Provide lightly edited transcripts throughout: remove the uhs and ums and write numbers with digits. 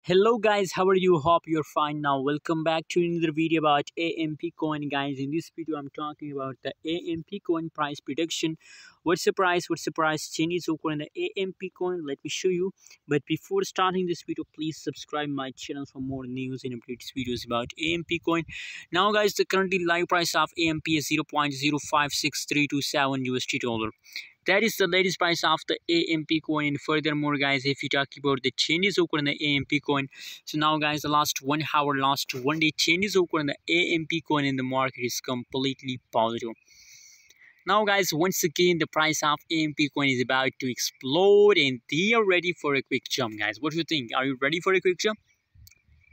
Hello guys, how are you? Hope you're fine. Now welcome back to another video about AMP coin. Guys, in this video I'm talking about the AMP coin price prediction. What's the price changes occur in the AMP coin? Let me show you. But before starting this video, please subscribe my channel for more news and updates videos about AMP coin. Now guys, the currently live price of AMP is 0.056327 USD dollar. That is the latest price of the AMP coin. And furthermore guys, if you talk about the changes occur in the AMP coin, so now guys, the last 1 hour, last 1 day changes occur in the AMP coin in the market is completely positive. Now guys, once again the price of AMP coin is about to explode and they are ready for a quick jump. Guys, what do you think? Are you ready for a quick jump?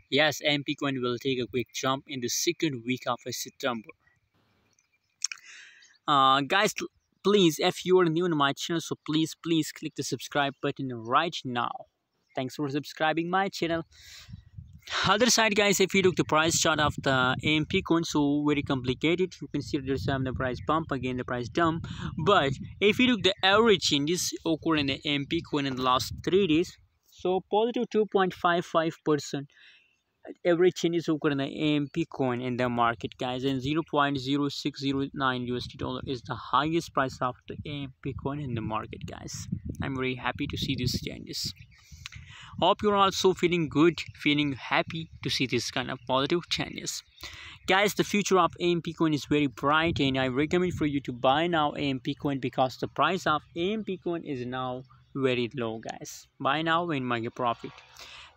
Yes, AMP coin will take a quick jump in the second week of September. Guys, please, if you are new to my channel, so please click the subscribe button right now. Thanks for subscribing my channel. Other side guys, if you look the price chart of the AMP coin, so very complicated. You can see there's the price bump, again the price dump. But if you look the average changes occur in the AMP coin in the last 3 days, so positive 2.55%. Average changes occur in the AMP coin in the market, guys, and 0.0609 USD dollar is the highest price of the AMP coin in the market, guys. I'm very happy to see these changes. Hope you're also feeling good, feeling happy to see this kind of positive changes. Guys, the future of AMP coin is very bright and I recommend for you to buy now AMP coin because the price of AMP coin is now very low, guys. Buy now and make a profit.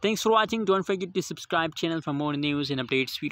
Thanks for watching. Don't forget to subscribe channel for more news and updates.